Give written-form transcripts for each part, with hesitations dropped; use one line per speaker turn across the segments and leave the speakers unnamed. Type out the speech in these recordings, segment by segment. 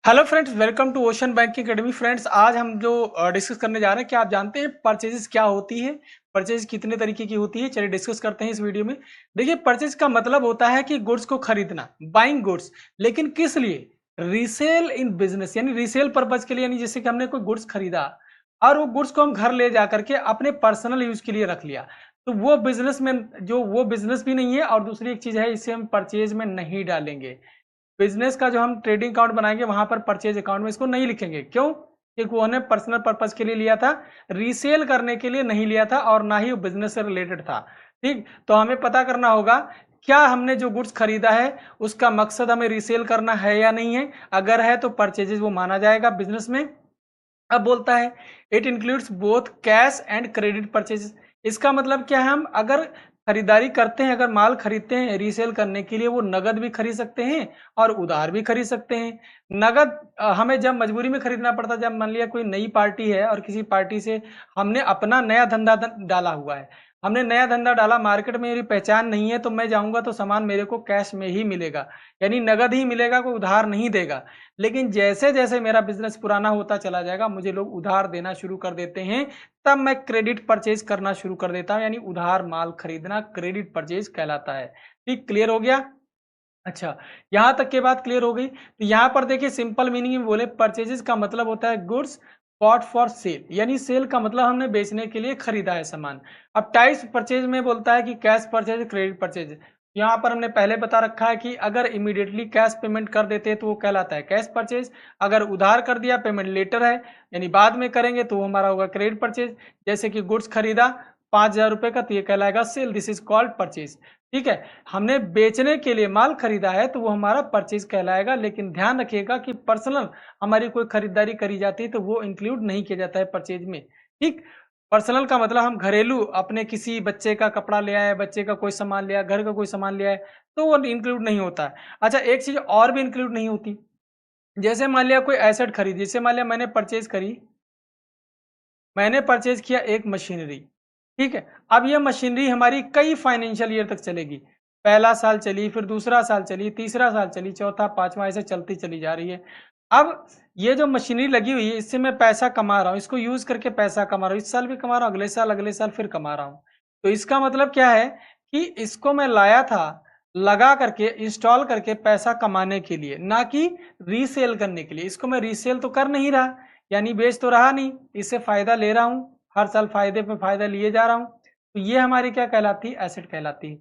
Hello friends, welcome to ocean banking academy. Friends, आज हम जो डिस्कस करने जा रहे हैं, क्या आप जानते हैं परचेजेस क्या होती है? परचेज कितने तरीके की होती है? चलिए डिस्कस करते हैं इस वीडियो में। देखिए, परचेज का मतलब होता है कि गुड्स को खरीदना, बाइंग गुड्स। लेकिन किस लिए? रीसेल इन बिजनेस, यानी रीसेल पर्पज के लिए। यानी जैसे कि हमने कोई गुड्स खरीदा और वो गुड्स को हम घर ले जा करके अपने पर्सनल यूज के लिए रख लिया, तो वो बिजनेस में जो वो बिजनेस भी नहीं है। और दूसरी एक चीज है, इसे हम परचेज में नहीं डालेंगे। बिजनेस का जो हम ट्रेडिंग अकाउंट बनाएंगे वहां पर परचेज अकाउंट में इसको नहीं लिखेंगे। क्यों? क्योंकि उन्होंने पर्सनल पर्पज के लिए लिया था, रीसेल करने के लिए नहीं लिया था, और ना ही वो बिजनेस से रिलेटेड था। ठीक, तो हमें पता करना होगा क्या हमने जो गुड्स खरीदा है उसका मकसद हमें रीसेल करना है या नहीं है। अगर है तो परचेजेस वो माना जाएगा बिजनेस में। अब बोलता है it includes both cash and credit purchase. इसका मतलब क्या है? हम अगर खरीदारी करते हैं, अगर माल खरीदते हैं रीसेल करने के लिए, वो नगद भी खरीद सकते हैं और उधार भी खरीद सकते हैं। नगद हमें जब मजबूरी में खरीदना पड़ता है, जब मान लिया कोई नई पार्टी है और किसी पार्टी से हमने अपना नया धंधा डाला हुआ है, हमने नया धंधा डाला, मार्केट में मेरी पहचान नहीं है, तो मैं जाऊंगा तो सामान मेरे को कैश में ही मिलेगा, यानी नगद ही मिलेगा, कोई उधार नहीं देगा। लेकिन जैसे जैसे मेरा बिजनेस पुराना होता चला जाएगा, मुझे लोग उधार देना शुरू कर देते हैं, तब मैं क्रेडिट परचेज करना शुरू कर देता हूं। यानी उधार माल खरीदना क्रेडिट परचेज कहलाता है। ठीक, क्लियर हो गया? अच्छा, यहां तक के बात क्लियर हो गई। तो यहां पर देखिए, सिंपल मीनिंग में बोले, परचेजेस का मतलब होता है गुड्स बॉट फॉर सेल, यानी सेल का मतलब हमने बेचने के लिए खरीदा है सामान। अब टाइप्स परचेज में बोलता है कि कैश परचेज, क्रेडिट परचेज। यहाँ पर हमने पहले बता रखा है कि अगर इमीडिएटली कैश पेमेंट कर देते हैं तो वो कहलाता है कैश परचेज। अगर उधार कर दिया, पेमेंट लेटर है यानी बाद में करेंगे, तो वो हमारा होगा क्रेडिट परचेज। जैसे कि गुड्स खरीदा 5,000 रुपए का, तो ये कहलाएगा sale, this is called purchase. ठीक है, हमने बेचने के लिए माल खरीदा है तो वो हमारा परचेज कहलाएगा। लेकिन ध्यान रखिएगा कि पर्सनल हमारी कोई खरीदारी करी जाती है तो वो इंक्लूड नहीं किया जाता है परचेज में। ठीक, पर्सनल का मतलब हम घरेलू अपने किसी बच्चे का कपड़ा ले आए, बच्चे का कोई सामान ले आए, घर का कोई सामान ले आए, तो वो इंक्लूड नहीं होता है। अच्छा, एक चीज और भी इंक्लूड नहीं होती। जैसे मान लिया कोई एसेट खरीदी, जैसे मान लिया मैंने परचेज किया एक मशीनरी। ठीक है, अब ये मशीनरी हमारी कई फाइनेंशियल ईयर तक चलेगी। पहला साल चली, फिर दूसरा साल चली, तीसरा साल चली, चौथा, पांचवा, ऐसे चलती चली जा रही है। अब ये जो मशीनरी लगी हुई है, इससे मैं पैसा कमा रहा हूँ, इसको यूज करके पैसा कमा रहा हूँ, इस साल भी कमा रहा हूँ, अगले साल फिर कमा रहा हूँ। तो इसका मतलब क्या है कि इसको मैं लाया था लगा करके, इंस्टॉल करके पैसा कमाने के लिए, ना कि रीसेल करने के लिए। इसको मैं रीसेल तो कर नहीं रहा, यानी बेच तो रहा नहीं, इससे फायदा ले रहा हूँ, हर साल फायदे पे फायदा लिए जा रहा हूँ। तो ये हमारी क्या कहलाती है? एसेट कहलाती है।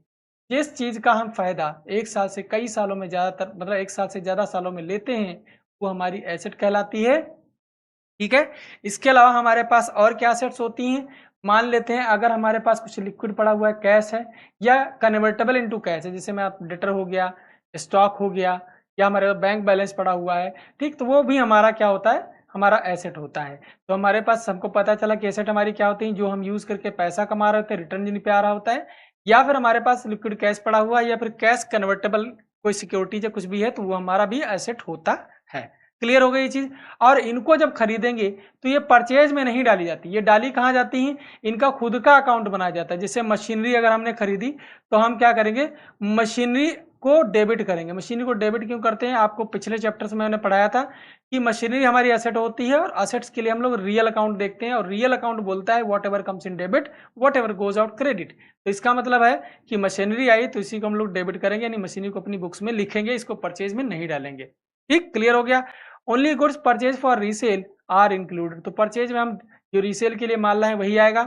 जिस चीज का हम फायदा एक साल से कई सालों में, ज्यादातर मतलब एक साल से ज्यादा सालों में लेते हैं, वो हमारी एसेट कहलाती है। ठीक है, इसके अलावा हमारे पास और क्या एसेट्स होती हैं? मान लेते हैं अगर हमारे पास कुछ लिक्विड पड़ा हुआ है, कैश है, या कन्वर्टेबल इनटू कैश है, जैसे में आप डेटर हो गया, स्टॉक हो गया, या हमारे बैंक बैलेंस पड़ा हुआ है। ठीक, तो वो भी हमारा क्या होता है? हमारा एसेट होता है। तो हमारे पास सबको पता चला कि एसेट हमारी क्या होती है, जो हम यूज करके पैसा कमा रहे होते हैं, रिटर्न जिन पे आ रहा होता है, या फिर हमारे पास लिक्विड कैश पड़ा हुआ है, या फिर कैश कन्वर्टेबल कोई सिक्योरिटी या कुछ भी है, तो वो हमारा भी एसेट होता है। क्लियर हो गई ये चीज? और इनको जब खरीदेंगे तो ये परचेज में नहीं डाली जाती, ये डाली कहाँ जाती हैं? इनका खुद का अकाउंट बनाया जाता है। जैसे मशीनरी अगर हमने खरीदी, तो हम क्या करेंगे? मशीनरी को डेबिट करेंगे। मशीनरी को डेबिट क्यों करते हैं? आपको पिछले चैप्टर्स में मैंने पढ़ाया था कि मशीनरी हमारी एसेट होती है, और असेट्स के लिए हम लोग रियल अकाउंट देखते हैं, और रियल अकाउंट बोलता है what ever comes in debit, what ever goes out credit. तो इसका मतलब है कि मशीनरी आई तो इसी को हम लोग डेबिट करेंगे, यानी मशीनरी को अपनी बुक्स में लिखेंगे, इसको परचेज में नहीं डालेंगे। ठीक, क्लियर हो गया? Only goods purchase for resale are included. तो परचेज में हम जो रीसेल के लिए माल लाए वही आएगा।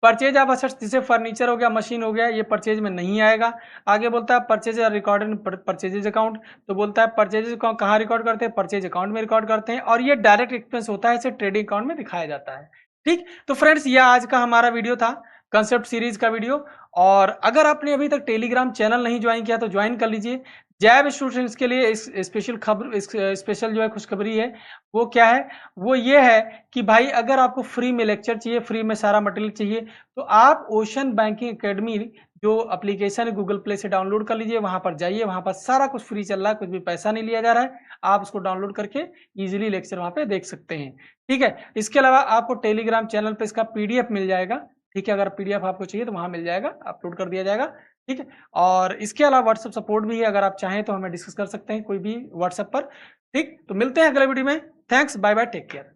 परचेज ऑफ असेट्स, जैसे फर्नीचर हो गया, मशीन हो गया, ये परचेज में नहीं आएगा। आगे बोलता है purchase are recorded in purchases account. तो बोलता है परचेजेज को कहाँ रिकॉर्ड करते हैं? परचेज अकाउंट में रिकॉर्ड करते हैं, और ये डायरेक्ट एक्सपेंस होता है, इसे ट्रेडिंग अकाउंट में दिखाया जाता है। ठीक, तो फ्रेंड्स, ये आज का हमारा वीडियो था, कंसेप्ट सीरीज का वीडियो। और अगर आपने अभी तक टेलीग्राम चैनल नहीं ज्वाइन किया तो ज्वाइन कर लीजिए। जैब स्टूडेंट्स के लिए इस स्पेशल खबर, स्पेशल जो है खुशखबरी है, वो क्या है? वो ये है कि भाई, अगर आपको फ्री में लेक्चर चाहिए, फ्री में सारा मटेरियल चाहिए, तो आप ओशन बैंकिंग एकेडमी जो एप्लीकेशन है गूगल प्ले से डाउनलोड कर लीजिए, वहां पर जाइए, वहां पर सारा कुछ फ्री चल रहा है, कुछ भी पैसा नहीं लिया जा रहा है। आप उसको डाउनलोड करके इजीली लेक्चर वहां पे देख सकते हैं। ठीक है, इसके अलावा आपको टेलीग्राम चैनल पे इसका पीडीएफ मिल जाएगा। ठीक है, अगर पीडीएफ आपको चाहिए तो वहां मिल जाएगा, अपलोड कर दिया जाएगा। ठीक है, और इसके अलावा व्हाट्सएप सपोर्ट भी है, अगर आप चाहें तो हमें डिस्कस कर सकते हैं कोई भी व्हाट्सएप पर। ठीक, तो मिलते हैं अगले वीडियो में। Thanks, bye bye, take care.